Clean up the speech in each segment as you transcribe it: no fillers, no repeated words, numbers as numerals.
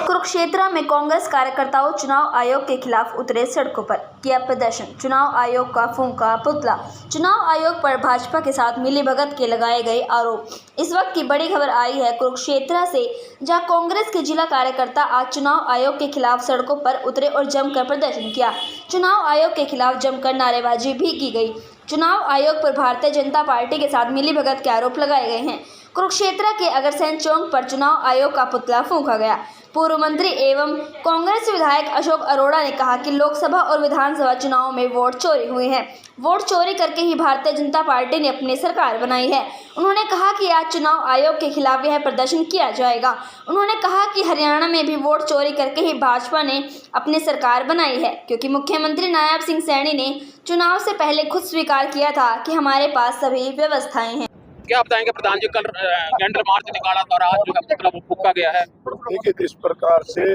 कुरुक्षेत्र में कांग्रेस कार्यकर्ताओं चुनाव आयोग के खिलाफ उतरे सड़कों पर, किया प्रदर्शन। चुनाव आयोग का फूंका पुतला। चुनाव आयोग पर भाजपा के साथ मिलीभगत के लगाए गए आरोप। इस वक्त की बड़ी खबर आई है कुरुक्षेत्र से, जहां कांग्रेस के जिला कार्यकर्ता आज चुनाव आयोग के खिलाफ सड़कों पर उतरे और जमकर प्रदर्शन किया। चुनाव आयोग के खिलाफ जमकर नारेबाजी भी की गई। चुनाव आयोग पर भारतीय जनता पार्टी के साथ मिलीभगत के आरोप लगाए गए हैं। कुरुक्षेत्र के अग्रसेन चौक पर चुनाव आयोग का पुतला फूंका गया। पूर्व मंत्री एवं कांग्रेस विधायक अशोक अरोड़ा ने कहा कि लोकसभा और विधानसभा चुनाव में वोट चोरी हुए हैं। वोट चोरी करके ही भारतीय जनता पार्टी ने अपनी सरकार बनाई है। उन्होंने कहा कि आज चुनाव आयोग के खिलाफ यह प्रदर्शन किया जाएगा। उन्होंने कहा कि हरियाणा में भी वोट चोरी करके ही भाजपा ने अपनी सरकार बनाई है, क्योंकि मुख्यमंत्री नायब सिंह सैनी ने चुनाव से पहले खुद स्वीकार किया था कि हमारे पास सभी व्यवस्थाएं हैं। क्या बताएंगे प्रधान जी, कल कैंडल मार्च निकाला था और आज जो है पुतला फूंका गया है। देखिए, जिस प्रकार से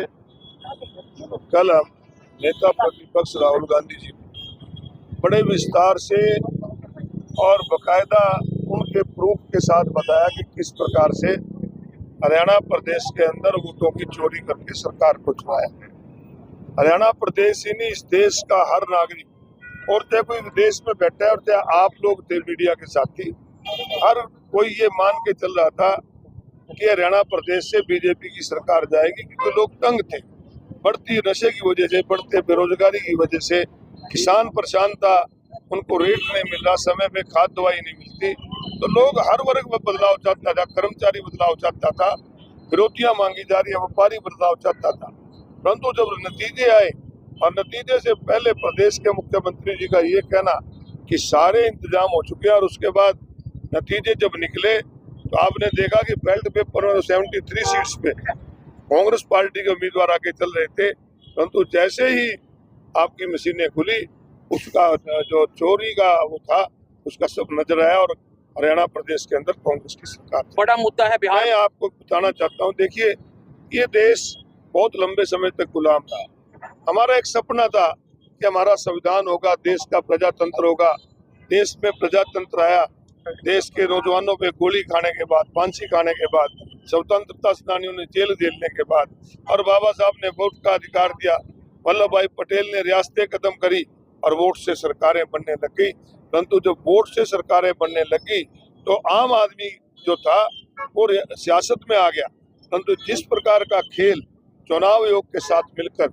कल हम नेता प्रतिपक्ष राहुल गांधी जी बड़े विस्तार से और बकायदा उनके प्रूफ के साथ बताया कि किस प्रकार से हरियाणा प्रदेश के अंदर वोटों की चोरी करके सरकार को चुनाया है। हरियाणा प्रदेश ही नहीं, इस देश का हर नागरिक, और चाहे कोई विदेश में बैठा है और चाहे आप लोग थे मीडिया के साथी, हर कोई ये मान के चल रहा था कि हरियाणा प्रदेश से बीजेपी की सरकार जाएगी, क्योंकि लोग तंग थे। बढ़ती नशे की वजह से, बढ़ते बेरोजगारी की वजह से किसान परेशान था, उनको रेट नहीं मिल रहा, समय पे खाद दवाई नहीं मिलती, तो लोग हर वर्ग में बदलाव चाहता था। कर्मचारी बदलाव चाहता था, फिरौतियां मांगी जा रही है, व्यापारी बदलाव चाहता था। परंतु जब नतीजे आए, और नतीजे से पहले प्रदेश के मुख्यमंत्री जी का ये कहना कि सारे इंतजाम हो चुके हैं, और उसके बाद नतीजे जब निकले तो आपने देखा कि बेल्ट पेपर में 73 सीट्स पे कांग्रेस पार्टी के उम्मीदवार आके चल रहे थे, परंतु जैसे ही आपकी मशीनें खुली, उसका जो चोरी का वो था उसका सब नजर आया, और हरियाणा प्रदेश के अंदर कांग्रेस की सरकार। बड़ा मुद्दा है बिहार। मैं आपको बताना चाहता हूँ, देखिए, ये देश बहुत लंबे समय तक गुलाम था। हमारा एक सपना था कि हमारा संविधान होगा, देश का प्रजातंत्र होगा। देश में प्रजातंत्र आया, देश के नौजवानों पे गोली खाने के बाद, फांसी खाने के बाद, स्वतंत्रता सेनानियों ने जेल झेलने के बाद, और बाबा साहब ने वोट का अधिकार दिया, वल्लभ भाई पटेल ने रियासतें खत्म करी और वोट से सरकारें बनने लगी। परंतु जब वोट से सरकारें बनने लगी तो आम आदमी जो था वो सियासत में आ गया। परंतु जिस प्रकार का खेल चुनाव आयोग के साथ मिलकर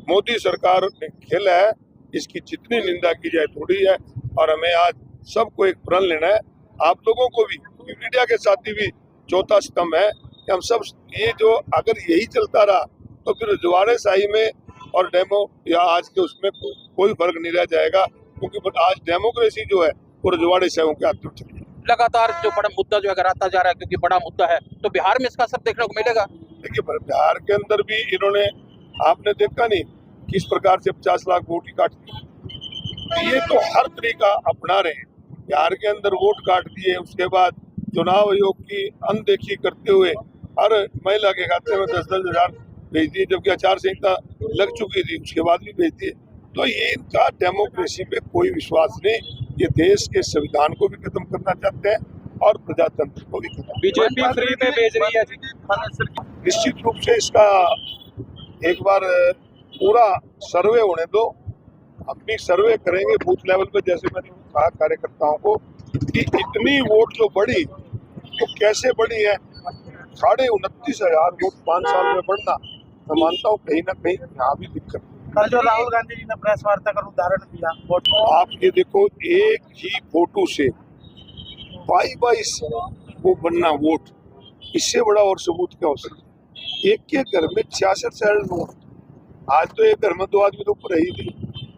मोदी सरकार ने खेला है, इसकी जितनी निंदा की जाए थोड़ी है। और हमें आज सबको एक प्रण लेना है, आप लोगों को भी, क्योंकि मीडिया के साथी भी चौथा स्तंभ है, कि हम सब ये जो अगर यही चलता रहा तो फिर रजवाड़े शाही में और डेमो या आज के उसमें कोई फर्क नहीं रह जाएगा, क्योंकि आज डेमोक्रेसी जो है वो रजवाड़े शाहियों के हाथ में चल रही है। लगातार जो बड़ा मुद्दा जो है आता जा रहा है, क्योंकि बड़ा मुद्दा है, तो बिहार में इसका असर देखने को मिलेगा। देखिए, बिहार के अंदर भी इन्होंने, आपने देखा नहीं किस प्रकार से 50 लाख वोट ही काट दिए। ये तो हर तरीका अपना रहे हैं, बिहार के अंदर वोट काट दिए, उसके बाद चुनाव आयोग की अनदेखी करते हुए हर महिला के खाते में 10-10 हजार भेज दिए, जबकि आचार संहिता लग चुकी थी, उसके बाद भी भेज दिए। तो ये इनका डेमोक्रेसी पे कोई विश्वास नहीं, ये देश के संविधान को भी खत्म करना चाहते हैं और प्रजातंत्र को भी खत्म। बीजेपी फ्री में भेज रही है। निश्चित रूप से इसका एक बार पूरा सर्वे होने दो, हम भी सर्वे करेंगे बूथ लेवल पे, जैसे मैंने कहा कार्यकर्ताओं को कि इतनी वोट जो बढ़ी वो कैसे बढ़ी है। 29,500 वोट 5 साल में बढ़ना, मैं मानता हूँ कहीं ना कहीं यहाँ भी दिक्कत। कल जो राहुल गांधी जी ने प्रेस वार्ता कर उदाहरण दिया वोट, आप ये देखो, एक ही फोटो से 22 वो बनना वोट, इससे बड़ा और सबूत क्या हो सकता है। एक के घर में 66 वोट, आज तो एक घर में 2 आदमी तो ऊपर ही नहीं,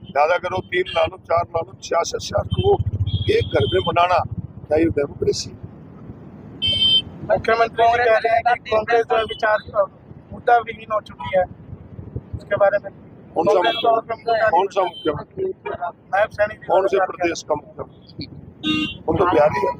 ज्यादा करो 3 ला लो 4 ला लो, 66 वोट एक घर में बनाना, क्या ये डेमोक्रेसी? मुख्यमंत्री जी कह रहे हैं कि कांग्रेस जो विचार मुद्दा विहीन हो चुकी है, उसके बारे में कौन सा मुख्यमंत्री, नायब सैनी कौन से प्रदेश का मुख्यमंत्री? वो तो बिहारी है।